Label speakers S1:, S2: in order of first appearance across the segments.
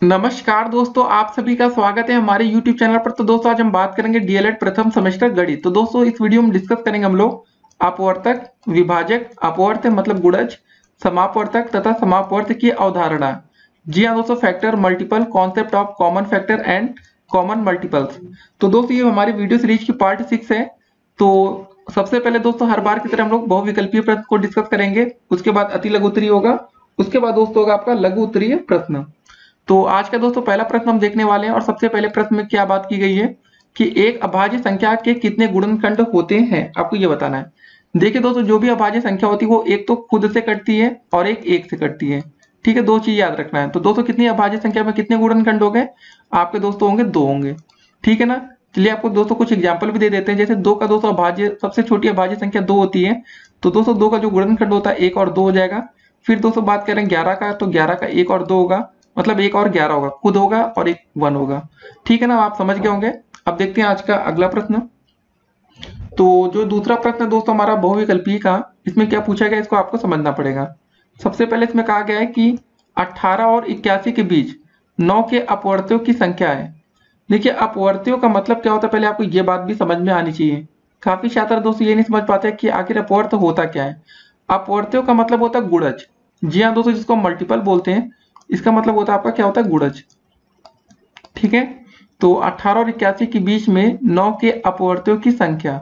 S1: नमस्कार दोस्तों, आप सभी का स्वागत है हमारे YouTube चैनल पर। तो दोस्तों आज हम बात करेंगे डीएलएड प्रथम सेमेस्टर गणित। तो दोस्तों इस वीडियो में डिस्कस करेंगे हम लोग अपवर्तक, विभाजक, अपवर्त मतलब गुणज, समापवर्तक तथा समापवर्त की अवधारणा। जी हाँ दोस्तों, factor, multiple, concept of common factor and common multiples. तो दोस्तों ये हमारी वीडियो सीरीज की पार्ट 6 है। तो सबसे पहले दोस्तों हर बार की तरह हम लोग बहुविकल्पीय प्रश्न को डिस्कस करेंगे, उसके बाद अति लघु उत्तरीय होगा, उसके बाद दोस्तों होगा आपका लघु उत्तरीय प्रश्न। तो आज का दोस्तों पहला प्रश्न हम देखने वाले हैं और सबसे पहले प्रश्न में क्या बात की गई है कि एक अभाज्य संख्या के कितने गुणनखंड होते हैं, आपको ये बताना है। देखिए दोस्तों, जो भी अभाज्य संख्या होती है वो एक तो खुद से कटती है और एक से कटती है। ठीक है, दो चीज याद रखना है। तो दोस्तों कितनी अभाज्य संख्या में कितने गुणनखंड हो गए आपके दोस्तों? होंगे दो होंगे। ठीक है ना। चलिए आपको दोस्तों कुछ एग्जाम्पल भी दे देते हैं। जैसे दो का दोस्तों अभाज्य, सबसे छोटी अभाज्य संख्या दो होती है, तो दोस्तों दो का जो गुणनखंड होता है एक और दो हो जाएगा। फिर दोस्तों बात करें 11 का, तो 11 का एक और दो होगा, मतलब एक और 11 होगा, खुद होगा और एक 1 होगा। ठीक है ना, आप समझ गए होंगे। अब देखते हैं आज का अगला प्रश्न। तो जो दूसरा प्रश्न है दोस्तों हमारा बहुविकल्पीय का, इसमें क्या पूछा गया इसको आपको समझना पड़ेगा। सबसे पहले इसमें कहा गया है कि 18 और 81 के बीच 9 के अपवर्त्यों की संख्या है। देखिए अपवर्त्यों का मतलब क्या होता है, पहले आपको ये बात भी समझ में आनी चाहिए। काफी छात्र दोस्तों ये नहीं समझ पाते कि आखिर अपवर्त्य होता क्या है। अपवर्त्यों का मतलब होता है गुणज। जी हाँ दोस्तों, जिसको मल्टीपल बोलते हैं, इसका मतलब होता है आपका क्या होता है, गुणज। ठीक है, तो 18 और 81 के बीच में 9 के अपवर्त्यों की संख्या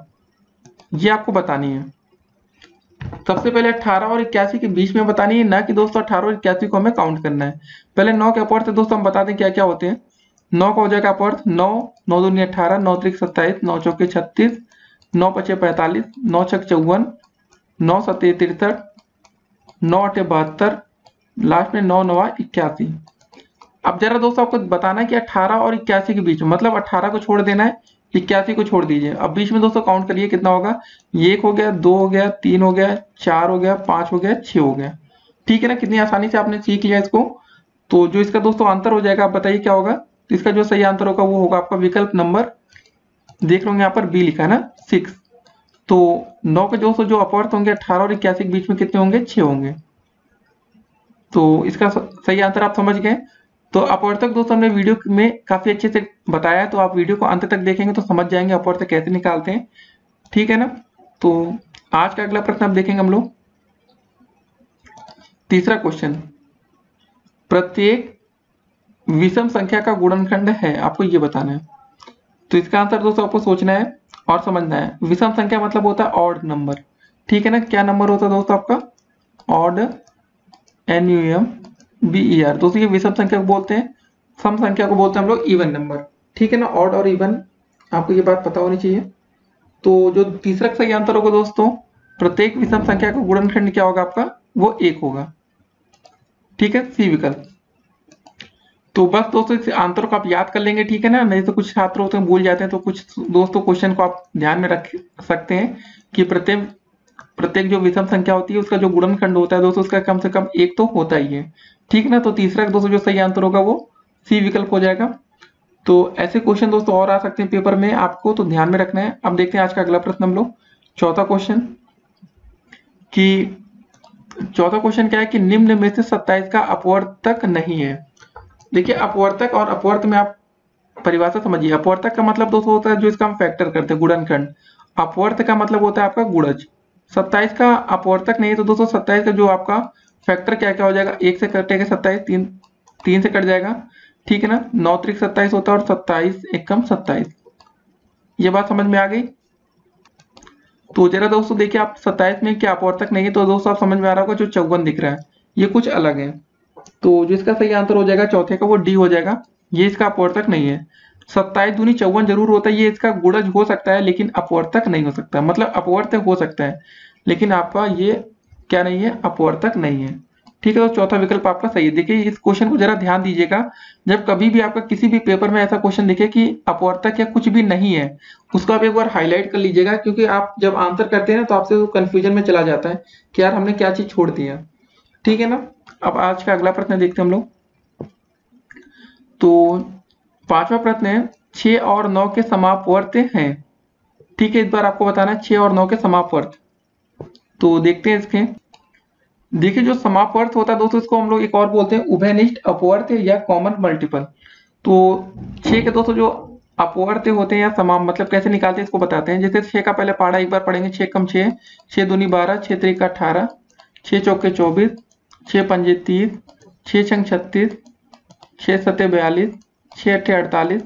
S1: ये आपको बतानी है। सबसे पहले 18 और 81 के बीच में बतानी है, ना कि दोस्तों 18 और 81 को हमें काउंट करना है। पहले 9 के अपवर्त्य दोस्तों हम बता दें क्या क्या होते हैं। 9 का हो जाएगा अपवर्त 9, 9 दूनी 18, 9 त्रिक 27, 9 चौके 36, 9 पचे 45, 9 छक 54, 9 सत्ते 63, 9 अठे 72, लास्ट में 9 नवा 81। अब जरा दोस्तों आपको बताना है कि 18 और 81 के बीच में, मतलब 18 को छोड़ देना है, 81 को छोड़ दीजिए। अब बीच में दोस्तों काउंट करिए कितना होगा। ये एक हो गया, दो हो गया, तीन हो गया, चार हो गया, पांच हो गया, छह हो गया। ठीक है ना, कितनी आसानी से आपने सीख लिया इसको। तो जो इसका दोस्तों आंसर हो जाएगा, आप बताइए क्या होगा। तो इसका जो सही आंसर होगा वो होगा आपका विकल्प नंबर, देख लो यहाँ पर बी लिखा है ना, 6। तो 9 के दोस्तों जो अपवर्त होंगे 18 और 81 के बीच में कितने होंगे, 6 होंगे। तो इसका सही आंसर आप समझ गए। तो अपवर्तक दोस्तों हमने वीडियो में काफी अच्छे से बताया है, तो आप वीडियो को अंत तक देखेंगे तो समझ जाएंगे अपवर्तक कैसे निकालते हैं। ठीक है ना। तो आज का अगला प्रश्न आप देखेंगे हम लोग। तीसरा क्वेश्चन, प्रत्येक विषम संख्या का गुणनखंड है, आपको ये बताना है। तो इसका आंसर दोस्तों आपको सोचना है और समझना है। विषम संख्या मतलब होता है ऑड नंबर। ठीक है ना, क्या नंबर होता है दोस्तों आपका, ऑड, NUMBER। दोस्तों ये विषम संख्या को बोलते हैं, सम संख्या को बोलते हैं हम लोग इवन नंबर। ठीक है ना, ऑड और इवन, आपको ये बात पता होनी चाहिए। तो जो तीसरा सही आंसर होगा दोस्तों, प्रत्येक विषम संख्या का गुणनखंड क्या होगा आपका, वो एक होगा। ठीक है, सी विकल्प। तो बस दोस्तों इस आंसर को आप याद कर लेंगे। ठीक है ना, नहीं तो कुछ छात्र होते हैं भूल जाते हैं, तो कुछ दोस्तों क्वेश्चन को आप ध्यान में रख सकते हैं कि प्रत्येक प्रत्येक जो विषम संख्या होती है उसका जो गुणनखंड होता है दोस्तों, उसका कम से कम एक तो होता ही है। ठीक है ना, तो तीसरा दोस्तों जो सही आंसर होगा वो सी विकल्प हो जाएगा। तो ऐसे क्वेश्चन दोस्तों और आ सकते हैं पेपर में, आपको तो ध्यान में रखना है। अब देखते हैं आज का अगला प्रश्न हम लोग। चौथा क्वेश्चन कि चौथा क्वेश्चन क्या है कि निम्न में से 27 का अपवर्तक नहीं है। देखिए अपवर्तक और अपवर्त में आप परिभाषा समझिए। अपवर्तक का मतलब दोस्तों होता है जो इसका हम फैक्टर करते हैं, गुणनखंड। अपवर्त का मतलब होता है आपका गुणज। 27 का अपवर्तक नहीं है, तो दोस्तों 27 का जो आपका फैक्टर क्या क्या हो जाएगा, एक से कटेगा 27, तीन से कट जाएगा। ठीक है ना, 9 त्रिक 27 होता है और 27 एकम 27। ये बात समझ में आ गई। तो जरा दोस्तों देखिए, आप 27 में क्या अपवर्तक नहीं है, तो दोस्तों आप समझ में आ रहा होगा जो 54 दिख रहा है ये कुछ अलग है। तो जो इसका सही आंसर हो जाएगा चौथे का, वो डी हो जाएगा। ये इसका अपवर्तक नहीं है। 27 दूनी 54 जरूर होता है, ये इसका गुणज हो सकता है लेकिन अपवर्तक नहीं हो सकता। मतलब अपवर्तक हो सकता है लेकिन आपका ये क्या नहीं है, अपवर्तक नहीं है। ठीक है, तो चौथा विकल्प आपका सही है। देखिए इस क्वेश्चन को जरा ध्यान दीजिएगा, जब कभी भी आपका किसी भी पेपर में ऐसा क्वेश्चन दिखे कि अपवर्तक या कुछ भी नहीं है, उसको आप एक बार हाईलाइट कर लीजिएगा, क्योंकि आप जब आंसर करते हैं ना तो आपसे कंफ्यूजन में चला जाता है कि यार हमने क्या चीज छोड़ दिया। ठीक है ना। अब आज का अगला प्रश्न देखते हैं हम लोग। तो पांचवा प्रश्न है, 6 और 9 के समापवर्त हैं। ठीक है, इस बार आपको बताना है 6 और 9 के समापवर्त। तो देखते हैं इसके। देखिए जो समापवर्त होता है दोस्तों, इसको हम लोग एक और बोलते हैं उभयनिष्ठ अपवर्त या कॉमन मल्टीपल। तो 6 के दोस्तों जो अपवर्त होते हैं या समान मतलब कैसे निकालते हैं इसको बताते हैं। जैसे 6 का पहले पहाड़ा एक बार पढ़ेंगे, 6 कम 6, 6 दूनी 12, 6 त्रिका 18, 6 चौके 24, 6 पंजे 30, 6 छंग 36, 6 सत्ते 42, 6 अट्ठे 48,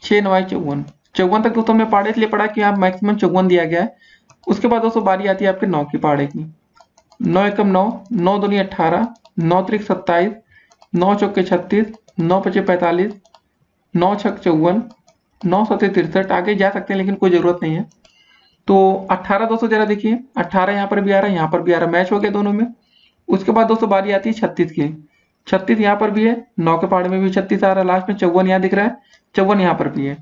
S1: 6 नवाई 54। 54 तक दोस्तों हमने पहाड़े इसलिए पढ़ा कि यहाँ मैक्सिमम 54 दिया गया है। उसके बाद दोस्तों बारी आती है आपके 9 की पहाड़े की। 9 एकम 9, 9 दूनी 18, 9 त्रिक 27, 9 चौके 36, 9 पचे 45, 9 छक 54, 9 सत्ते 63। आगे जा सकते हैं लेकिन कोई जरूरत नहीं है। तो 18 दोस्तों जरा देखिए, 18 यहाँ पर भी आ रहा है, यहाँ पर भी आ रहा है, मैच हो गया दोनों में। उसके बाद दोस्तों बारी आती है 36 की। 36 यहाँ पर भी है, 9 के पहाड़े में भी 36 आ रहा है, लास्ट में 54 यहाँ दिख रहा है, 54 यहाँ पर भी है।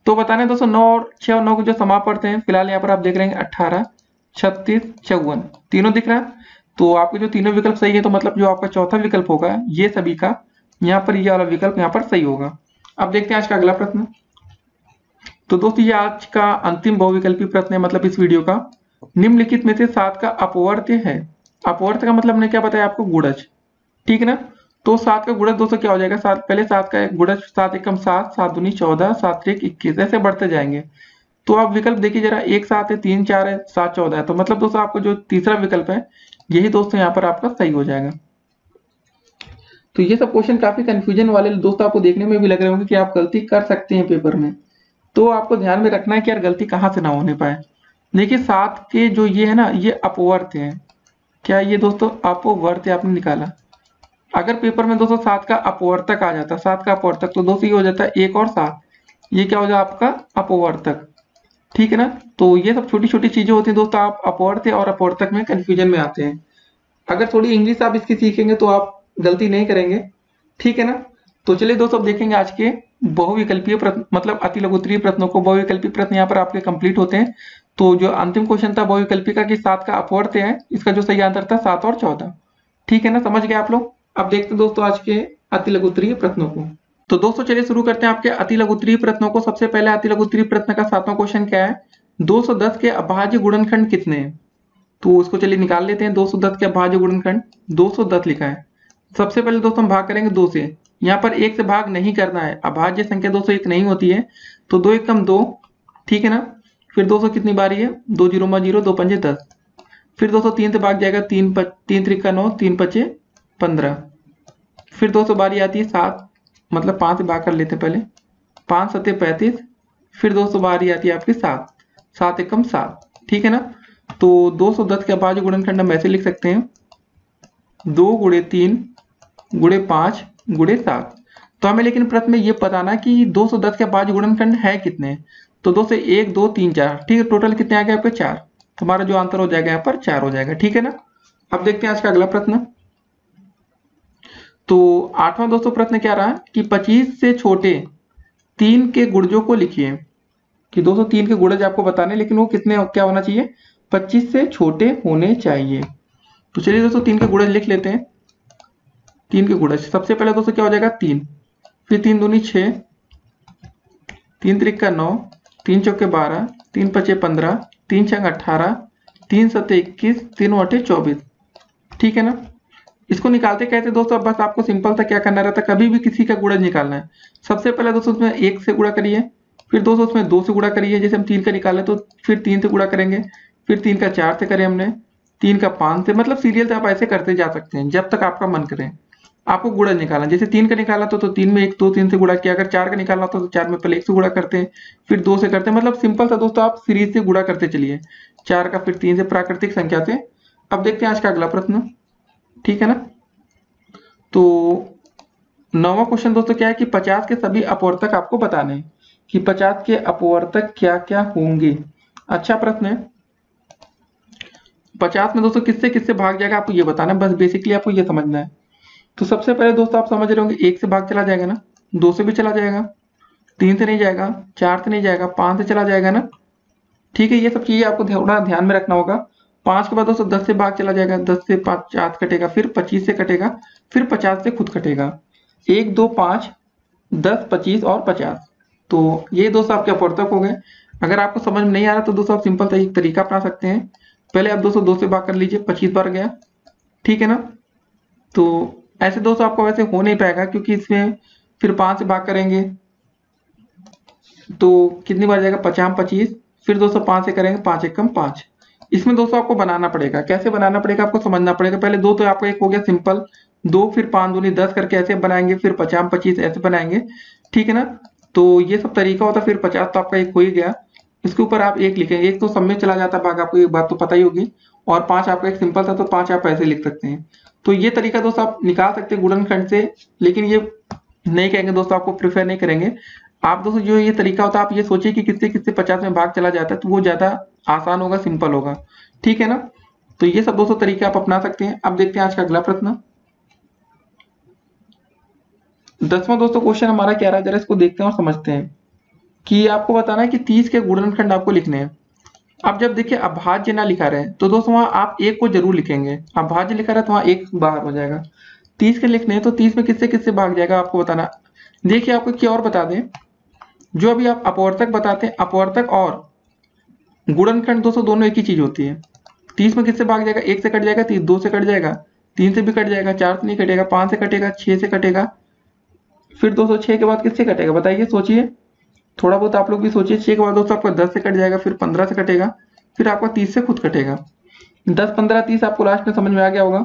S1: तो बताना है दोस्तों 9 और 6 और 9 के जो समापवर्त हैं, फिलहाल यहाँ पर आप देख रहे हैं 18, 36, 54 तीनों दिख रहा है। तो आपके जो तीनों विकल्प सही है, तो मतलब जो आपका चौथा विकल्प होगा ये सभी का, यहाँ पर ये वाला विकल्प यहाँ पर सही होगा। अब देखते हैं आज का अगला प्रश्न। तो दोस्तों ये आज का अंतिम बहुविकल्पी प्रश्न है, मतलब इस वीडियो का। निम्नलिखित में से 7 का अपवर्त्य है। अपवर्त्य का मतलब मैंने क्या बताया आपको, गुणज, ठीक है ना। तो 7 का गुणज दोस्तों क्या हो जाएगा, 7 पहले 7 का गुणज 7 एकम 7, 7 दूनी 14, 7 त्रिक 21, ऐसे बढ़ते जाएंगे। तो आप विकल्प देखिए जरा, 1 7 है, 3 4 है, 7 14 है। तो मतलब दोस्तों आपको जो तीसरा विकल्प है यही दोस्तों यहाँ पर आपका सही हो जाएगा। तो ये सब क्वेश्चन काफी कंफ्यूजन वाले दोस्तों आपको देखने में भी लग रहे होंगे कि आप गलती कर सकते हैं पेपर में। तो आपको ध्यान में रखना है कि यार गलती कहाँ से ना होने पाए। देखिए 7 के जो ये है ना, ये अपवर्त्य है। क्या ये दोस्तों अपवर्त्य आपने निकाला? अगर पेपर में दोस्तों 7 का अपवर्तक आ जाता, 7 का अपवर्तक, तो दोस्तों ये हो जाता है 1 और 7, ये क्या हो जाए आपका अपवर्तक, ठीक है ना। तो ये सब छोटी छोटी चीजें होती हैं दोस्तों, आप अपवर्त्य और अपवर्तक में कंफ्यूजन में आते हैं। अगर थोड़ी इंग्लिश आप इसकी सीखेंगे तो आप गलती नहीं करेंगे, ठीक है ना। तो चलिए दोस्तों अब देखेंगे आज के बहुविकल्पीय प्रश्न, मतलब अति लघुत्तरीय प्रश्नों को। बहुविकल्पीय प्रश्न यहाँ पर आपके कंप्लीट होते हैं। तो जो अंतिम क्वेश्चन था बहुविकल्पी का कि 7 का अपवर्त्य है, इसका जो सही आंसर था 7 और 14, ठीक है ना, समझ गए आप लोग। अब देखते हैं दोस्तों आज के अति लघुत्तरीय प्रश्नों को। तो दोस्तों चलिए शुरू करते हैं आपके अति लघुत्तरीय प्रश्नों को। सबसे पहले अति लघुत्तरीय प्रश्न का 7वां क्वेश्चन क्या है, 210 के अभाज्य गुणनखंड कितने हैं। तो उसको चलिए निकाल लेते हैं। 210 के अभाज्य गुणनखंड, 210 लिखा है। सबसे पहले दोस्तों हम भाग करेंगे 2 से। यहाँ पर 1 से भाग नहीं करना है, अभाज्य संख्या दोस्तों 1 नहीं होती है। तो 2 एकम 2, ठीक है ना। फिर दोस्तों कितनी बारी है, 2 0 0, 2 पंजे 10। फिर दोस्तों 3 से भाग जाएगा, 3 त्रिका 9, 3 पचे 15। फिर दोस्तों बारी आती है 7, मतलब 5 से भाग कर लेते हैं पहले, 5 सत्ते 35। फिर दोस्तों बारी आती है आपकी 7, 7 एकम 7, ठीक है ना। तो 210 के अभाज्य गुणनखंड हम ऐसे लिख सकते हैं, 2 गुणे 3 गुणे 5 गुणे 7। तो हमें लेकिन प्रश्न में ये बताना कि 210 के अभाज्य गुणनखंड है कितने। तो दोस्तों 1 2 3 4, ठीक है, टोटल कितने आ गए आपके 4। तो हमारा जो आंसर हो जाएगा यहाँ पर 4 हो जाएगा, ठीक है ना। अब देखते हैं आज का अगला प्रश्न। तो 8वां दोस्तों प्रश्न क्या रहा कि 25 से छोटे 3 के गुणजों को लिखिए। कि दोस्तों 3 के गुणज आपको बताने, लेकिन वो कितने क्या होना चाहिए, 25 से छोटे होने चाहिए। तो चलिए दोस्तों 3 के गुणज लिख लेते हैं। 3 के गुणज सबसे पहले दोस्तों क्या हो जाएगा 3, फिर 3 दूनी 6, 3 त्रिका 9, 3 चौके 12, 3 पचे 15, 3 छंग 18, 3 सत्ते 21, 3 अठे 24, ठीक है ना। इसको निकालते कहते दोस्तों, अब बस आपको सिंपल सा क्या करना रहता है, कभी भी किसी का गुणज निकालना है। सबसे पहले दोस्तों उसमें 1 से गुणा करिए, फिर दोस्तों उसमें 2 से गुणा करिए। जैसे हम 3 का निकाले तो फिर 3 से गुणा करेंगे, फिर 3 का 4 से करें हमने, 3 का 5 से, मतलब सीरियल से आप ऐसे करते जा सकते हैं जब तक आपका मन करे। आपको गुणज निकालना, जैसे 3 का निकाला तो 3 में 1 2 3 से गुणा किया। अगर 4 का निकालना तो 4 में पहले 1 से गुणा करते हैं, फिर 2 से करते हैं। मतलब सिंपल सा दोस्तों आप सीरीज से गुणा करते चलिए, 4 का फिर 3 से, प्राकृतिक संख्या से। अब देखते हैं आज का अगला प्रश्न, ठीक है ना। तो 9वां क्वेश्चन दोस्तों क्या है कि 50 के सभी अपवर्तक आपको बताने हैं कि 50 के अपवर्तक क्या क्या होंगे। अच्छा प्रश्न है। 50 में दोस्तों किससे किससे भाग जाएगा आपको ये बताना है, बस बेसिकली आपको ये समझना है। तो सबसे पहले दोस्तों आप समझ रहे होंगे 1 से भाग चला जाएगा ना, 2 से भी चला जाएगा, 3 से नहीं जाएगा, 4 से नहीं जाएगा, 5 से चला जाएगा ना, ठीक है। ये सब चीजें आपको थोड़ा ध्यान में रखना होगा। 5 के बाद दोस्तों 10 से भाग चला जाएगा, 10 से 5 कटेगा, फिर 25 से कटेगा, फिर 50 से खुद कटेगा। 1 2 5 10 25 और 50। तो ये दोस्तों आपके अपवर्तक हो गए। अगर आपको समझ में नहीं आ रहा तो दोस्तों आप सिंपल तरीका अपना सकते हैं। पहले आप दोस्तों 2 से भाग कर लीजिए, 25 बार गया, ठीक है ना। तो ऐसे दोस्तों आपको वैसे हो नहीं पाएगा, क्योंकि इसमें फिर 5 से भाग करेंगे तो कितनी बार जाएगा, 50 25, फिर दोस्तों 5 से करेंगे 5 एकम 5। इसमें दोस्तों आपको बनाना पड़ेगा, कैसे बनाना पड़ेगा आपको समझना पड़ेगा। पहले दो तो आपका एक हो गया सिंपल, दो फिर 5 दूनी 10 करके ऐसे बनाएंगे, फिर 50 25 ऐसे बनाएंगे, ठीक है ना। तो ये सब तरीका होता है। फिर 50 तो आपका एक हो ही गया, इसके ऊपर आप एक लिखेंगे, एक तो सब में चला जाता है भाग, आपको एक बात तो पता ही होगी। और 5 आपका एक सिंपल था तो 5 आप ऐसे लिख सकते हैं। तो ये तरीका दोस्तों आप निकाल सकते हैं गुणनखंड से, लेकिन ये नहीं कहेंगे दोस्तों, आपको प्रेफर नहीं करेंगे। आप दोस्तों जो ये तरीका होता है आप ये सोचिए कि किससे किससे 50 में भाग चला जाता है, तो वो ज्यादा आसान होगा, सिंपल होगा, ठीक है ना। तो ये सब दोस्तों तरीके आप अपना सकते हैं। अब देखते हैं आज का अगला प्रश्न। 10वां दोस्तों क्वेश्चन हमारा क्या रहा है, जरा इसको देखते हैं और समझते हैं। कि आपको बताना है कि 30 के गुणनखंड आपको लिखने हैं। अब जब देखिए अभाज्य ना लिखा रहे तो दोस्तों वहां आप एक को जरूर लिखेंगे, अभाज्य लिखा रहा है तो वहां एक बाहर हो जाएगा। 30 के लिखने हैं तो 30 में किससे किससे भाग जाएगा आपको बताना। देखिए आपको क्या और बता दें, जो अभी आप अपवर्तक बताते हैं, अपवर्तक और गुणनखंड दोस्तों दोनों एक ही चीज होती है। 30 में किससे भाग जाएगा, एक से कट जाएगा, 30 दो से कट जाएगा, 3 से भी कट जाएगा, 4 से नहीं कटेगा, 5 से कटेगा, 6 से कटेगा, फिर दोस्तों 6 के बाद किससे कटेगा बताइए, सोचिए थोड़ा बहुत आप लोग भी सोचिए। 6 के बाद दोस्तों आपका 10 से कट जाएगा, फिर 15 से कटेगा, फिर आपका 30 से खुद कटेगा। 10 15 30 आपको लास्ट में समझ में आ गया होगा।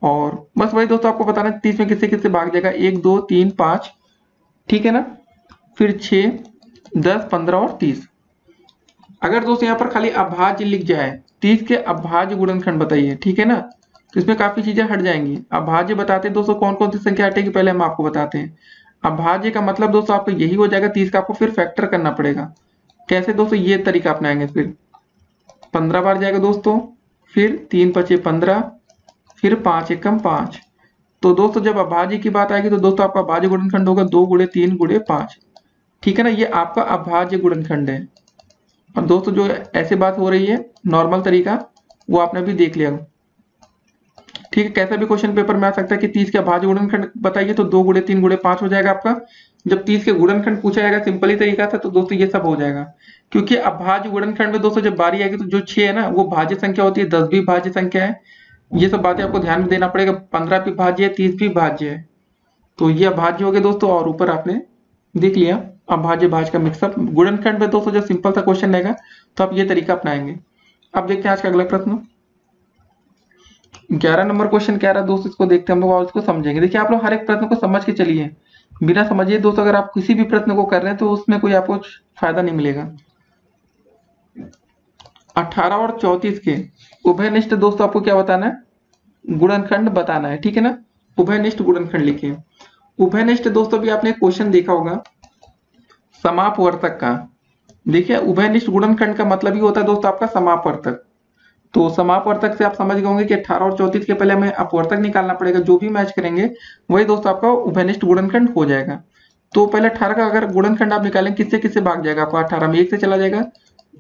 S1: और बस वही दोस्तों आपको बताना है 30 में किससे किससे भाग जाएगा, 1 2 3 5, ठीक है ना, फिर 6 10 15 और 30। अगर दोस्तों यहाँ पर खाली अभाज्य लिख जाए, 30 के अभाज्य गुणनखंड बताइए, ठीक है ना, तो इसमें काफी चीजें हट जाएंगी। अभाज्य बताते हैं दोस्तों कौन कौन सी संख्या हटेगी, पहले हम आपको बताते हैं। अभाज्य का मतलब दोस्तों आपको यही हो जाएगा, 30 का आपको फिर फैक्टर करना पड़ेगा। कैसे दोस्तों, ये तरीका अपनाएंगे। फिर 15 बार जाएगा दोस्तों, फिर 3 5 15, फिर 5 एकम 5। तो दोस्तों जब अभाज्य की बात आएगी तो दोस्तों आपका अभाज्य गुणनखंड होगा 2 गुणे 3 गुणे 5, ठीक है ना। ये आपका अभाज्य गुणनखंड है। और दोस्तों जो ऐसे बात हो रही है नॉर्मल तरीका, वो आपने भी देख लिया, ठीक है। कैसा भी क्वेश्चन पेपर में आ सकता है कि 30 के अभाज्य गुणनखंड बताइए, तो 2 गुणे 3 गुणे 5 हो जाएगा आपका। जब 30 के गुणनखंड पूछा जाएगा सिंपल ही तरीका था, तो दोस्तों ये सब हो जाएगा। क्योंकि अभाज्य गुणनखंड में दोस्तों जब बारी आएगी तो जो 6 है ना वो भाज्य संख्या होती है, 10 भी भाज्य संख्या है। ये सब बातें आपको ध्यान में देना पड़ेगा। 15 भी भाज्य है, 30 भी भाज्य है, तो ये अभाज्य हो गए दोस्तों। और ऊपर आपने देख लिया अभाज्य भाज्य का मिक्सअप। गुणनखंड में दोस्तों जब सिंपल सा क्वेश्चन रहेगा तो आप ये तरीका अपनाएंगे। अब देखते हैं आज का अगला प्रश्न। 11 नंबर क्वेश्चन क्या रहा दोस्तों, इसको देखते हैं हम लोग और इसको समझेंगे। देखिए आप लोग हर एक प्रश्न को समझ के चलिए, बिना समझिए दोस्तों अगर आप किसी भी प्रश्न को कर रहे हैं तो उसमें कोई आपको फायदा नहीं मिलेगा। 18 और 34 के उभयनिष्ठ दोस्तों आपको क्या बताना है, गुणनखंड बताना है, ठीक है ना। उभयनिष्ठ गुणनखंड लिखिए। उभयनिष्ठ दोस्तों भी आपने क्वेश्चन देखा होगा समापवर्तक का। देखिए उभयनिष्ठ गुणनखंड का मतलब ही होता है दोस्तों आपका समापवर्तक। तो समापवर्तक से आप समझ गए होंगे कि 18 और 34 के पहले हमें अपवर्तक निकालना पड़ेगा, जो भी मैच करेंगे वही दोस्तों आपका उभयनिष्ठ गुणनखंड हो जाएगा। तो पहले 18 का अगर गुणनखंड आप निकालें किससे किससे भाग जाएगा आपको, 18 में 1 से चला जाएगा,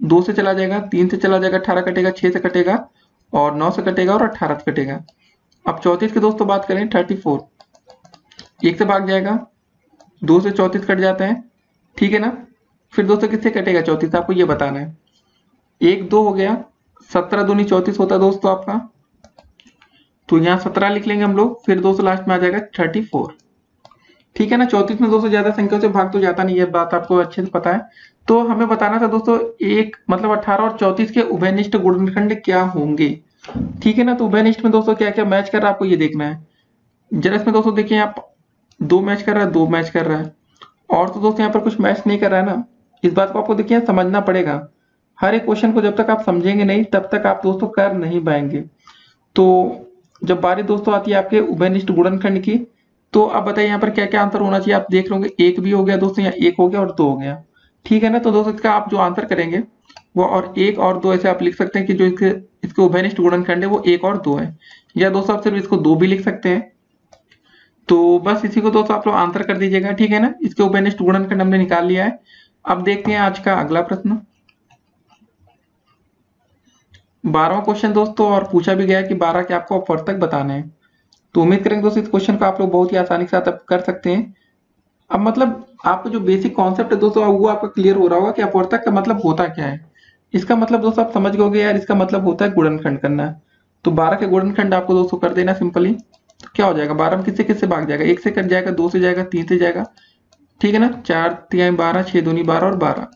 S1: 2 से चला जाएगा, 3 से चला जाएगा, 18 कटेगा, 6 से कटेगा और 9 से कटेगा और 18 से कटेगा। अब 34 की दोस्तों बात करें 34, 1 से भाग जाएगा, 2 से 34 कट जाते हैं, ठीक है ना। फिर दोस्तों किससे कटेगा 34, आपको ये बताना है। 1 2 हो गया, 17 दूनी 34 होता है दोस्तों आपका, तो यहाँ 17 लिख लेंगे हम लोग। फिर दोस्तों लास्ट में आ जाएगा 34, ठीक है ना। 34 में दोस्तों ज्यादा संख्या से भाग तो जाता नहीं है, बात आपको अच्छे से पता है। तो हमें बताना था दोस्तों एक मतलब 18 और 34 के उभयनिष्ठ गुणनखंड क्या होंगे, ठीक है ना। तो उभयनिष्ठ में दोस्तों क्या क्या मैच कर रहा है आपको ये देखना है। जरा इसमें दोस्तों देखिए आप 2 मैच कर रहा है, 2 मैच कर रहा है, और तो दोस्तों यहाँ पर कुछ मैच नहीं कर रहा है ना। इस बात को आपको देखिए समझना पड़ेगा। हर एक क्वेश्चन को जब तक आप समझेंगे नहीं तब तक आप दोस्तों कर नहीं पाएंगे। तो जब बारी दोस्तों आती है आपके उभयनिष्ठ गुणनखंड की, तो अब बताइए यहाँ पर क्या क्या आंसर होना चाहिए। आप देख रहे होंगे 1 भी हो गया दोस्तों, यहाँ 1 हो गया और 2 हो गया, ठीक है ना। तो दोस्तों इसका आप जो आंसर करेंगे वो और 1 और 2 ऐसे आप लिख सकते हैं कि जो इसके उभयनिष्ठ गुणनखंड है वो 1 और 2 है, या दोस्तों आप सिर्फ इसको 2 भी लिख सकते हैं। तो बस इसी को दोस्तों आप लोग आंसर कर दीजिएगा, ठीक है ना। इसके उभयनिष्ठ गुणनखंड हमने निकाल लिया है। अब देखते हैं आज का अगला प्रश्न। 12वां क्वेश्चन दोस्तों, और पूछा भी गया कि 12 के आपको अपवर्तक बताने हैं। तो उम्मीद करेंगे दोस्तों इस क्वेश्चन को आप लोग बहुत ही आसानी के साथ अब कर सकते हैं। अब मतलब आपको जो बेसिक कॉन्सेप्ट है दोस्तों वो आपका क्लियर हो रहा होगा कि अपवर्तक का मतलब होता क्या है। इसका मतलब दोस्तों आप समझ गए यार, इसका मतलब होता है गुणनखंड करना। तो 12 के गुणनखंड आपको दोस्तों कर देना सिंपली। तो क्या हो जाएगा, 12 में किससे किससे भाग जाएगा, 1 से कट जाएगा, 2 से जाएगा, 3 से जाएगा, ठीक है ना, 4 3 12, 6 दूनी 12 और 12।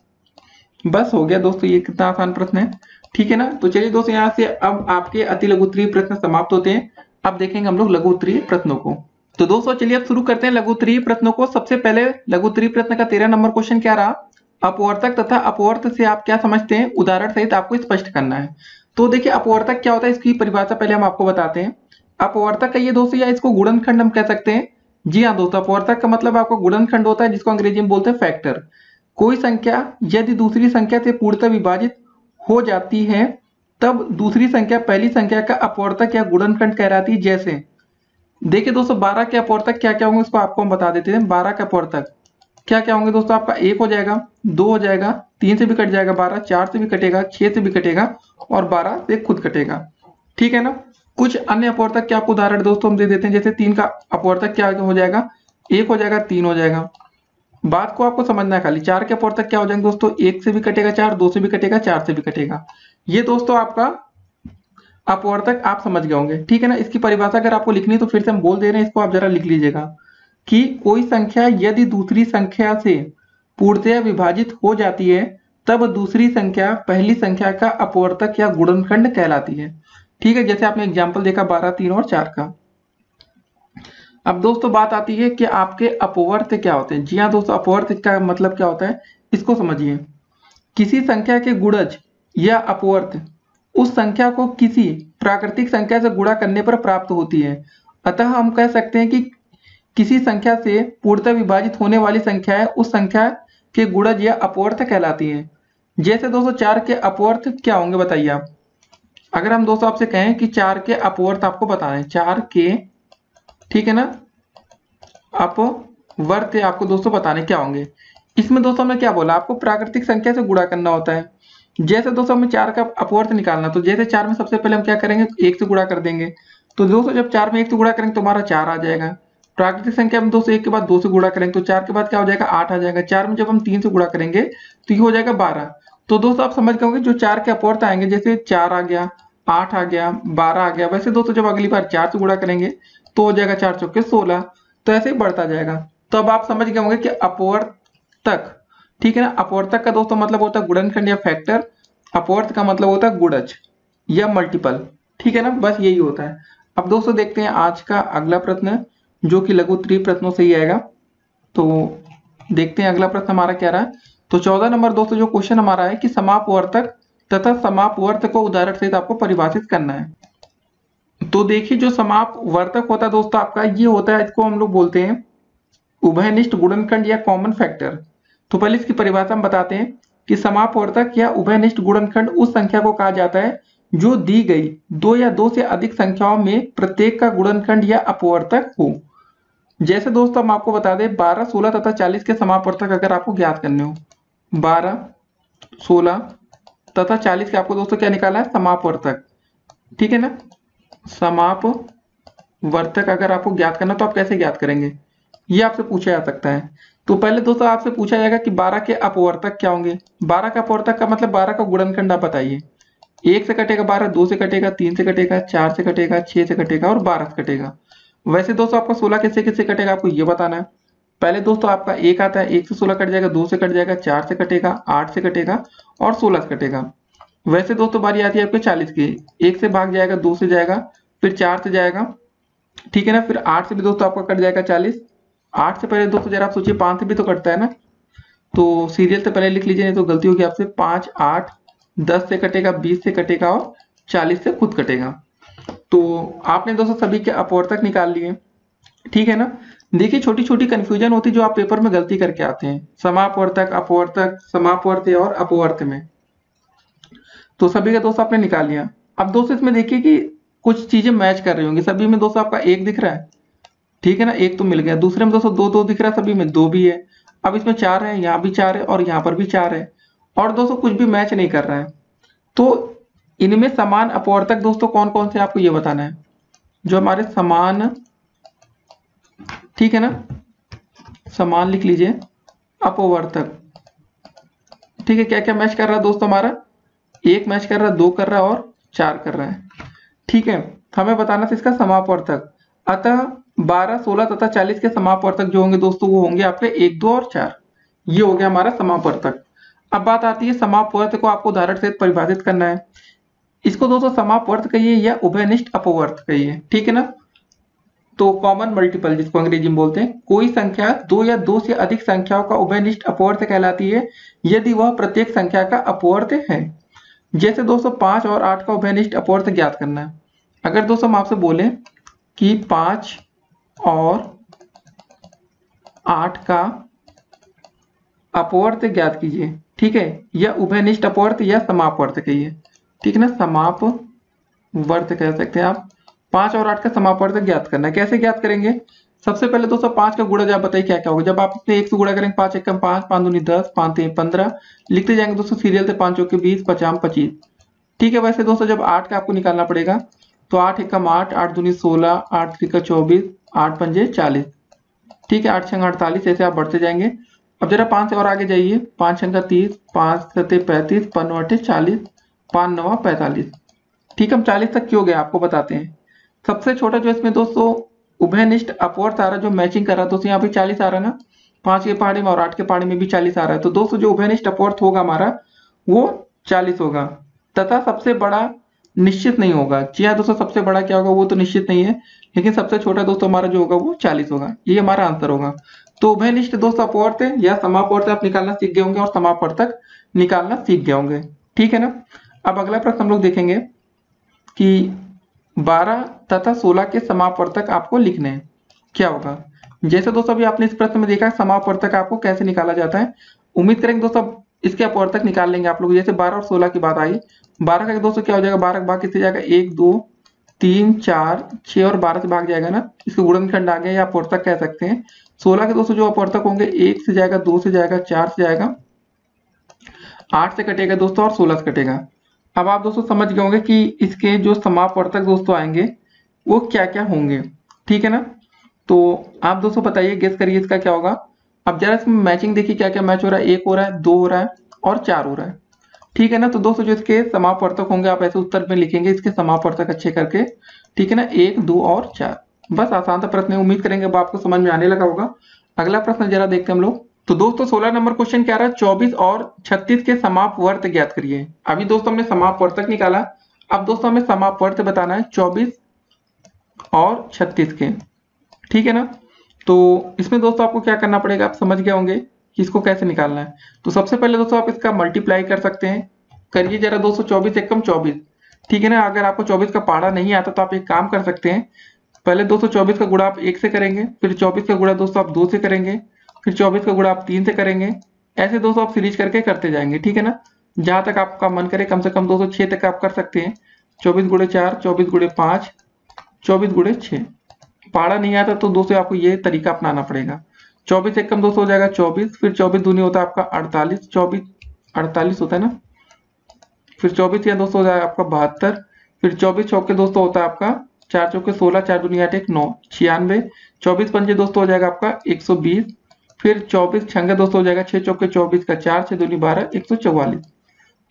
S1: बस हो गया दोस्तों, ये कितना आसान प्रश्न है, ठीक है ना। तो चलिए दोस्तों, यहाँ से अब आपके अति लघु उत्तरीय प्रश्न समाप्त होते हैं। अब देखेंगे हम लोग लघु उत्तरीय प्रश्नों को। तो दोस्तों चलिए अब शुरू करते हैं लघु उत्तरीय प्रश्नों को। सबसे पहले लघु उत्तरीय प्रश्न का 13 नंबर क्वेश्चन क्या रहा, अपवर्तक तथा अपवर्त से आप क्या समझते हैं, उदाहरण सहित आपको स्पष्ट करना है। तो देखिए अपवर्तक क्या होता है, इसकी परिभाषा पहले हम आपको बताते हैं। अपवर्तक कहिए दोस्तों, या इसको गुणनखंड हम कह सकते हैं। जी हाँ दोस्तों, अपवर्तक का मतलब आपको गुणनखंड होता है, जिसको अंग्रेजी में बोलते हैं फैक्टर। कोई संख्या यदि दूसरी संख्या से पूर्णतः विभाजित हो जाती है तब दूसरी संख्या पहली संख्या का अपवर्तक या गुणनखंड कहलाती है। जैसे देखिए दोस्तों, 12 के अपवर्तक क्या क्या होंगे उसको आपको हम बता देते हैं। 12 के अपवर्तक क्या क्या होंगे दोस्तों, आपका 1 हो जाएगा, 2 हो जाएगा, 3 से भी कट जाएगा 12, 4 से भी कटेगा, 6 से भी कटेगा और 12 से खुद कटेगा, ठीक है ना। कुछ अन्य अपवर्तक के आपको उदाहरण दोस्तों हम दे देते हैं। जैसे 3 का अपवर्तक क्या हो जाएगा, 1 हो जाएगा, 3 हो जाएगा। बात को आपको समझना है खाली। 4 के अपवर्तक क्या हो जाएंगे दोस्तों, 1 से भी कटेगा 4, 2 से भी कटेगा, 4 से भी कटेगा। ये दोस्तों आपका अपवर्तक आप समझ गए होंगे, ठीक है ना। इसकी परिभाषा अगर आपको लिखनी है तो फिर से हम बोल दे रहे हैं, इसको आप जरा लिख लीजिएगा कि कोई संख्या यदि दूसरी संख्या से पूर्णतया विभाजित हो जाती है तब दूसरी संख्या पहली संख्या का अपवर्तक या गुणनखंड कहलाती है, ठीक है। जैसे आपने एग्जाम्पल देखा 12, 3 और 4 का। अब दोस्तों बात आती है कि आपके अपवर्त क्या होते हैं। जी हाँ दोस्तों, अपवर्त का मतलब क्या होता है, इसको समझिए। किसी संख्या के गुणज या अपवर्त उस संख्या को किसी प्राकृतिक संख्या से गुणा करने पर प्राप्त होती है। अतः हम कह सकते हैं कि किसी संख्या से पूर्णतः विभाजित होने वाली संख्याएं उस संख्या के गुणज या अपवर्त कहलाती हैं। जैसे दोस्तों 4 के अपवर्त क्या होंगे बताइए आप। अगर हम दोस्तों आपसे कहें कि 4 के अपवर्त आपको बताना है, 4 के, ठीक है ना, अपवर्त आपको दोस्तों बताने क्या होंगे। इसमें दोस्तों हमने क्या बोला, आपको प्राकृतिक संख्या से गुणा करना होता है। जैसे दोस्तों हमें 4 का अपवर्त निकालना, तो जैसे 4 में सबसे पहले हम क्या करेंगे, 1 से गुणा कर देंगे। तो दोस्तों जब 4 में 1 से गुणा करेंगे तो हमारा 4 आ जाएगा। प्राकृतिक संख्या में दोस्तों 1 के बाद 2 से गुणा करेंगे तो 4 के बाद क्या हो जाएगा, 8 आ जाएगा। 4 में जब हम 3 से गुणा करेंगे तो ये हो जाएगा 12। तो दोस्तों आप समझ गए होंगे जो 4 के अपवर्त आएंगे, जैसे 4 आ गया, 8 आ गया, 12 आ गया। वैसे दोस्तों जब अगली बार 4 से गुणा करेंगे तो हो जाएगा 4 चौके 16, तो ऐसे ही बढ़ता जाएगा। तो अब आप समझ गए होंगे कि अपवर्तक, ठीक है ना, अपवर्तक का दोस्तों मतलब होता है गुणनखंड या फैक्टर, अपवर्त का मतलब होता है गुणज या मल्टीपल, ठीक है ना, बस यही होता है। अब दोस्तों देखते हैं आज का अगला प्रश्न, जो कि लघु उत्तरीय प्रश्नों से ही आएगा। तो देखते हैं अगला प्रश्न हमारा क्या रहा है। तो 14 नंबर दोस्तों जो क्वेश्चन हमारा है कि समापवर्तक तथा समापवर्त को उदाहरण सहित आपको परिभाषित करना है। तो देखिए जो समापवर्तक होता है दोस्तों आपका, ये होता है, इसको हम लोग बोलते हैं उभयनिष्ठ गुणनखंड या कॉमन फैक्टर। तो पहले इसकी परिभाषा हम बताते हैं कि समापवर्तक या उभयनिष्ठ गुणनखंड उस संख्या को कहा जाता है जो दी गई 2 या 2 से अधिक संख्याओं में प्रत्येक का गुणनखंड या अपवर्तक हो। जैसे दोस्तों हम आपको बता दें 12, 16 तथा 40 के समापवर्तक अगर आपको ज्ञात करने हो, 12, 16 तथा 40 के आपको दोस्तों क्या निकालना है, समापवर्तक, ठीक है ना। समापवर्तक अगर आपको ज्ञात करना तो आप कैसे ज्ञात करेंगे, ये आपसे पूछा जा सकता है। तो पहले दोस्तों आपसे पूछा जाएगा कि 12 के अपवर्तक क्या होंगे। 12 का अपवर्तक का मतलब 12 का गुणनखंड आप बताइए। 1 से कटेगा 12, 2 से कटेगा, 3 से कटेगा, 4 से कटेगा, 6 से कटेगा और 12 से कटेगा। वैसे दोस्तों आपका 16 किससे किससे कटेगा आपको ये बताना है। पहले दोस्तों आपका 1 आता है, 1 से 16 कट जाएगा, 2 से कट जाएगा, 4 से कटेगा, 8 से कटेगा और 16 से कटेगा। वैसे दोस्तों बारी आती है आपके 40 की, 1 से भाग जाएगा, 2 से जाएगा, फिर 4 से जाएगा, ठीक है ना, फिर 8 से भी दोस्तों आपका कट जाएगा 40। 8 से पहले दोस्तों जरा आप सोचिए 5 से भी तो कटता है ना, तो सीरियल से पहले लिख लीजिए नहीं तो गलती होगी आपसे। 5, 8, 10 से कटेगा, 20 से कटेगा और 40 से खुद कटेगा। तो आपने दोस्तों सभी के अपवर्तक निकाल लिए, ठीक है ना। देखिए छोटी छोटी कंफ्यूजन होती जो आप पेपर में गलती करके आते हैं, समापवर्तक, अपवर्तक, समापवर्त और अपवर्त में। तो सभी का दोस्तों आपने निकाल लिया। अब दोस्तों इसमें देखिए कि कुछ चीजें मैच कर रही होंगी। सभी में दोस्तों आपका 1 दिख रहा है, ठीक है ना, 1 तो मिल गया। दूसरे में दोस्तों 2 2 दिख रहा है, सभी में 2 भी है। अब इसमें 4 है, यहाँ भी 4 है और यहाँ पर भी 4 है, और दोस्तों कुछ भी मैच नहीं कर रहा है। तो इनमें समान अपवर्तक दोस्तों कौन कौन से आपको ये बताना है, जो हमारे समान, ठीक है ना, समान लिख लीजिए अपवर्तक, ठीक है। क्या क्या मैच कर रहा है दोस्तों हमारा, 1 मैच कर रहा है, 2 कर रहा है और 4 कर रहा है। ठीक है, हमें बताना था इसका समापवर्तक। अतः 12, 16 तथा 40 के समापवर्तक जो होंगे दोस्तों वो होंगे आपके 1, 2 और 4। ये हो गया हमारा समापवर्तक। अब बात आती है समापवर्त को आपको उदाहरण से परिभाषित करना है। इसको दोस्तों समापवर्त कहिए या उभयनिष्ठ अपवर्त कहिए, ठीक है ना। तो कॉमन मल्टीपल जिसको अंग्रेजी में बोलते हैं, कोई संख्या दो या दो से अधिक संख्याओं का उभयनिष्ठ अपवर्त कहलाती है यदि वह प्रत्येक संख्या का अपवर्त है। जैसे दोस्तों 5 और 8 का उभयनिष्ठ अपवर्त ज्ञात करना है। अगर दोस्तों हम आपसे बोले कि 5 और 8 का अपवर्त ज्ञात कीजिए, ठीक है, या उभयनिष्ठ अपवर्त या समापवर्त कहिए, ठीक है ना, समापवर्त कह सकते हैं आप। 5 और 8 का समापवर्त ज्ञात करना है। कैसे ज्ञात करेंगे? सबसे पहले दोस्तों 5 का गुणज आप बताइए क्या क्या होगा। जब आप इसमें 1 से गुणा करेंगे 5 एकम 5, 5 दूनी 10, 5 तीन 15, लिखते जाएंगे दोस्तों सीरियल से 5 चौके 20, 50 25। ठीक है, वैसे दोस्तों जब 8 का आपको निकालना पड़ेगा तो 8 एकम 8, 8 दूनी 16, 8 त्रिका 24, 8 पंजे 40, ठीक है, 8 छंग 48, ऐसे आप बढ़ते जाएंगे। अब जरा 5 से और आगे जाइए, 5 छंगा 30, 5 सते 35, 5 नौ 40, 5 नवा 45। ठीक है, हम 40 तक क्यों गए आपको बताते हैं। सबसे छोटा जो इसमें दोस्तों उभयनिष्ठ अपवर्त आ रहा है जो मैचिंग कर रहा है, दोस्तों यहाँ पे 40 आ रहा है ना, 5 के पहाड़ी में और 8 के पहाड़ी में भी 40 आ रहा है। तो दोस्तों जो उभयनिष्ठ अपवर्त होगा हमारा वो 40 होगा, तथा सबसे बड़ा निश्चित नहीं होगा। जी हाँ दोस्तों, सबसे बड़ा क्या होगा वो तो निश्चित नहीं है, लेकिन सबसे छोटा दोस्तों हमारा जो होगा वो 40 होगा। ये हमारा आंसर होगा। तो उभयनिष्ठ दोस्तों अपवर्त या समापवर्त आप निकालना सीख गए होंगे और समापवर्तक निकालना सीख गए होंगे, ठीक है ना। अब अगला प्रश्न हम लोग देखेंगे कि 12 तथा 16 के समापवर्तक आपको लिखने हैं। क्या होगा? जैसे दोस्तों अभी आपने इस प्रश्न में देखा समापवर्तक आपको कैसे निकाला जाता है। उम्मीद करेंगे दोस्तों इसके अपवर्तक निकाल लेंगे आप लोग। जैसे 12 और 16 की बात आई, 12 का दोस्तों क्या हो जाएगा, 12 का भाग किससे जाएगा, 1 2 3 4 6 और 12 से भाग जाएगा ना, इसको गुणनखंड आ गया या अपवर्तक कह सकते हैं। 16 के दोस्तों जो अपवर्तक होंगे 1 से जाएगा, 2 से जाएगा, 4 से जाएगा, 8 से कटेगा दोस्तों और 16 से कटेगा। अब आप दोस्तों समझ गए होंगे कि इसके जो समापवर्तक दोस्तों आएंगे वो क्या क्या होंगे, ठीक है ना। तो आप दोस्तों बताइए, गेस करिए इसका क्या होगा। अब जरा इसमें मैचिंग देखिए क्या क्या मैच हो रहा है। 1 हो रहा है, 2 हो रहा है और 4 हो रहा है, ठीक है ना। तो दोस्तों जो इसके समापवर्तक होंगे आप ऐसे उत्तर में लिखेंगे इसके समापवर्तक अच्छे करके, ठीक है ना, 1 2 और 4। बस आसान सा प्रश्न है, उम्मीद करेंगे अब आपको समझ में आने लगा होगा। अगला प्रश्न जरा देखते हैं हम लोग। तो दोस्तों 16 नंबर क्वेश्चन क्या रहा है, 24 और 36 के समापवर्त ज्ञात करिए। अभी दोस्तों हमने समापवर्तक निकाला, अब दोस्तों हमें समापवर्त बताना है 24 और 36 के, ठीक है ना। तो इसमें दोस्तों आपको क्या करना पड़ेगा, आप समझ गए होंगे कि इसको कैसे निकालना है। तो सबसे पहले दोस्तों आप इसका मल्टीप्लाई कर सकते हैं। करिए जरा दोस्तों, 24 एकम 24, ठीक है ना। अगर आपको 24 का पहाड़ा नहीं आता तो आप एक काम कर सकते हैं, पहले दोस्तों 24 का गुणा आप 1 से करेंगे, फिर 24 का गुणा दोस्तों आप 2 से करेंगे, फिर 24 का गुणा आप 3 से करेंगे। ऐसे दोस्तों आप सीरीज करके करते जाएंगे, ठीक है ना। जहां तक आपका मन करे, कम से कम दोस्तों 6 तक आप कर सकते हैं। 24 गुणे 4, 24 गुणे 5, 24 गुणे 6। पहाड़ा नहीं आता तो दोस्तों आपको ये तरीका अपनाना पड़ेगा। 24 एकम दोस्तों हो जाएगा 24, फिर 24 दूनी होता है आपका 48, 24 48 होता है ना, फिर 24 या दोस्तों हो जाएगा आपका 72, फिर 24 चौके दोस्तों होता है आपका 4 चौके 16, 4 दूनी 8 1 9 96, 24 पंजे दोस्तों हो जाएगा आपका 120, फिर 24 छंगे दोस्तों हो जाएगा 6 चौके 24 का 4, 6 दूनी 12 144।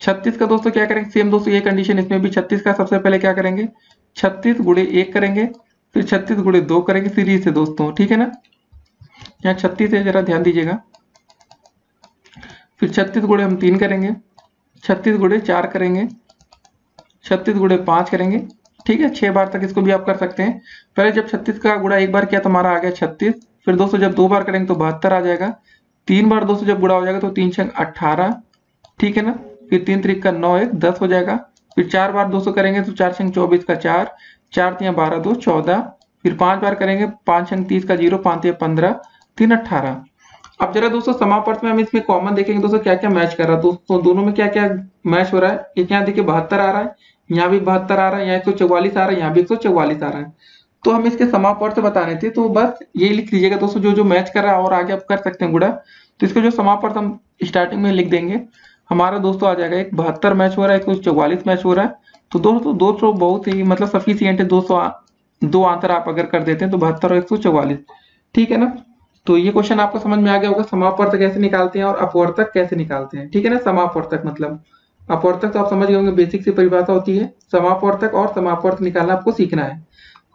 S1: 36 का दोस्तों क्या करेंगे, सेम दोस्तों ये कंडीशन इसमें भी 36 का सबसे पहले क्या करेंगे, 36 गुणे 1 करेंगे, फिर 36 गुणे 2 करेंगे सीरीज से दोस्तों, ठीक है ना। यहाँ 36 है, जरा ध्यान दीजिएगा। फिर 36 गुणे हम 3 करेंगे, 36 गुणे 4 करेंगे, 36 गुणे 5 करेंगे, ठीक है। 6 बार तक इसको भी आप कर सकते हैं। पहले जब 36 का गुणा एक बार किया तो हमारा आ गया 36, फिर दोस्तों जब 2 बार करेंगे तो 72 आ जाएगा। 3 बार दोस्तों जब गुणा हो जाएगा तो 3 छंग 18, ठीक है ना। फिर 3 त्रिक का 9 1 10 हो जाएगा। फिर 4 बार दोस्तों करेंगे तो 4 छंग 24 का 4, 4 तिया 12 2 14, फिर 5 बार करेंगे 5 छंग 30 का 0, 5 तिया 15, 3 18। अब जरा दोस्तों समापवर्त में हम इसमें कॉमन देखेंगे दोस्तों क्या क्या मैच कर रहा है। दोस्तों दोनों में क्या क्या मैच हो रहा है। एक यहाँ देखिए 72 आ रहा है, यहाँ भी 72 आ रहा है, यहाँ 144 आ रहा है, यहाँ भी 144 आ रहा है। तो हम इसके समापवर्त बताने थे, तो बस ये लिख लीजिएगा दोस्तों जो जो मैच कर रहा है, और आगे आप कर सकते हैं गुणा। तो इसको जो समापवर्त हम स्टार्टिंग में लिख देंगे, हमारा दोस्तों आ जाएगा एक 72 मैच हो रहा है, 144 मैच हो रहा है। तो दोस्तों 200 बहुत ही मतलब सफिशियंट है। 200 दो आंसर आप अगर कर देते हैं तो 72 और 144, ठीक है ना। तो ये क्वेश्चन आपको समझ में आ गया होगा, समापवर्तक कैसे निकालते हैं और अपवर्तक कैसे निकालते हैं, ठीक है ना। समापवर्तक मतलब अपवर्तक तो आप समझ गए होंगे, बेसिक सी परिभाषा होती है। समापवर्तक और समापवर्तक निकालना आपको सीखना है।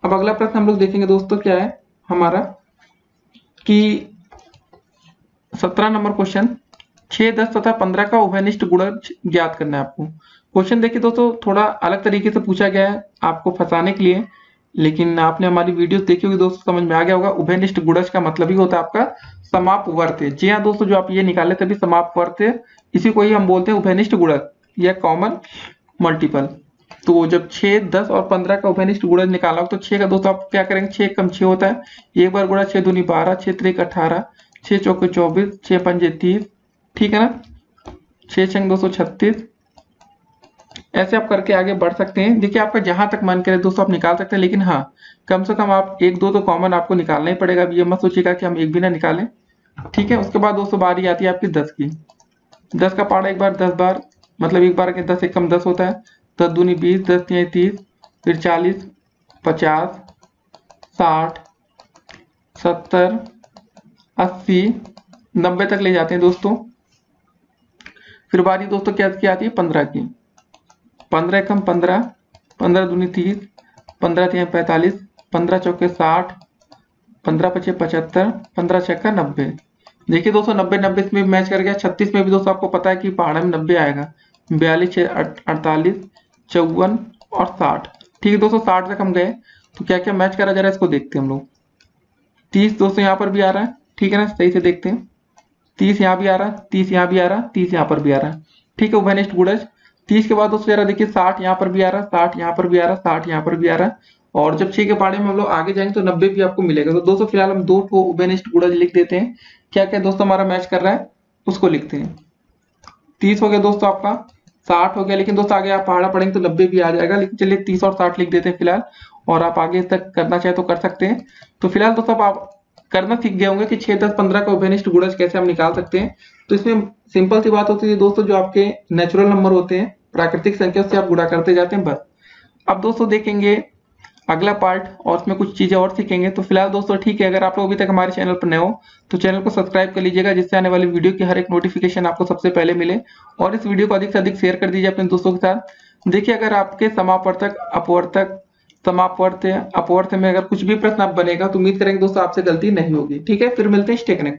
S1: अब अगला प्रश्न हम लोग देखेंगे दोस्तों, क्या है हमारा कि 17 नंबर क्वेश्चन, 6, 10 तथा 15 का उभयनिष्ठ गुणज ज्ञात करना है आपको। क्वेश्चन देखिए दोस्तों, थोड़ा अलग तरीके से पूछा गया है आपको फंसाने के लिए, लेकिन आपने हमारी वीडियो देखी होगी दोस्तों, समझ में आ गया होगा। उभयनिष्ठ गुणज का मतलब ही होता है आपका समापवर्त्य। जी हाँ दोस्तों, जो आप ये निकाले तभी समापवर्त्य, इसी को ही हम बोलते हैं उभयनिष्ठ गुणज या कॉमन मल्टीपल। तो जब 6, 10 और 15 का उभयनिष्ठ गुणज निकाला हो तो 6 का दोस्तों आप क्या करेंगे, 6 कम 6 होता है, एक बार गुणा 6 दूनी 12, 6 त्रिक 18, 6 चौके 24, 6 पंजे 30, ठीक है ना, 6 छंग 236। ऐसे आप करके आगे बढ़ सकते हैं। देखिए आपका जहां तक मन करे दोस्तों आप निकाल सकते हैं, लेकिन हाँ कम से कम आप एक दो तो कॉमन आपको निकालना ही पड़ेगा। अब ये मत सोचिएगा कि हम एक भी ना निकालें, ठीक है। उसके बाद दोस्तों बारी आती है आपकी 10 की। 10 का पहाड़ा एक बार 10 बार, मतलब एक बार के 10 एक कम 10 होता है, 10 दूनी 20, 10 तिहाई 30, फिर 40, 50, 60, 70, 80, 90 तक ले जाते हैं दोस्तों। फिर बारी दोस्तों क्या की आती है 15 की। 15 एकम 15, 15 दूनी 30, 15 तिहाई 45, 15 चौके 60, 15 पचे 75, 15 छक्का 90। देखिए दोस्तों 90 90 में भी मैच कर गया। 36 में भी दोस्तों आपको पता है कि पहाड़ा में 90 आएगा। 42, 48, 54 और 60, ठीक है दोस्तों 60 तक हम गए। तो क्या क्या मैच करा जा रहा है इसको देखते हैं हम लोग। 30 दोस्तों यहाँ पर भी आ रहा है, ठीक है ना, सही से देखते हैं। 30 यहाँ भी आ रहा है, 30 यहाँ भी आ रहा है, 30 यहाँ पर भी आ रहा है, ठीक है उभयनिष्ठ गुणज। 30 के बाद दोस्तों जरा देखिए 60 यहाँ पर भी आ रहा है, 60 यहाँ पर भी आ रहा है, 60 यहाँ पर भी आ रहा है। और जब 6 के पहाड़े में हम लोग आगे जाएंगे तो 90 भी आपको मिलेगा। तो दोस्तों फिलहाल हम दो ठो उभयनिष्ठ गुणज लिख देते हैं। क्या क्या दोस्तों हमारा मैच कर रहा है उसको लिखते हैं। 30 हो गया दोस्तों आपका, 60 हो गया, लेकिन दोस्तों आगे आप पहाड़ा पढ़ेंगे तो 90 भी आ जाएगा, लेकिन चलिए 30 और 60 लिख देते हैं फिलहाल। और आप आगे तक करना चाहे तो कर सकते हैं। तो फिलहाल दोस्तों आप करना सीख गए होंगे कि 6, 10, 15 का उभयनिष्ठ गुणज कैसे हम निकाल सकते हैं। तो इसमें सिंपल सी बात होती है दोस्तों, जो आपके नेचुरल नंबर होते हैं, प्राकृतिक संख्या से आप गुणा करते जाते हैं बस। अब दोस्तों देखेंगे अगला पार्ट और उसमें कुछ चीजें और सीखेंगे। तो फिलहाल दोस्तों ठीक है, अगर आप लोग अभी तक हमारे चैनल पर नए हो तो चैनल को सब्सक्राइब कर लीजिएगा, जिससे आने वाली वीडियो की हर एक नोटिफिकेशन आपको सबसे पहले मिले। और इस वीडियो को अधिक से अधिक शेयर कर दीजिए अपने दोस्तों के साथ। देखिए अगर आपके समापवर्तक, अपवर्तक, समापवर्त्य, अपवर्त्य में अगर कुछ भी प्रश्न आप बनेगा तो उम्मीद करेंगे दोस्तों आपसे गलती नहीं होगी। ठीक है, फिर मिलते हैं, स्टे कनेक्टेड।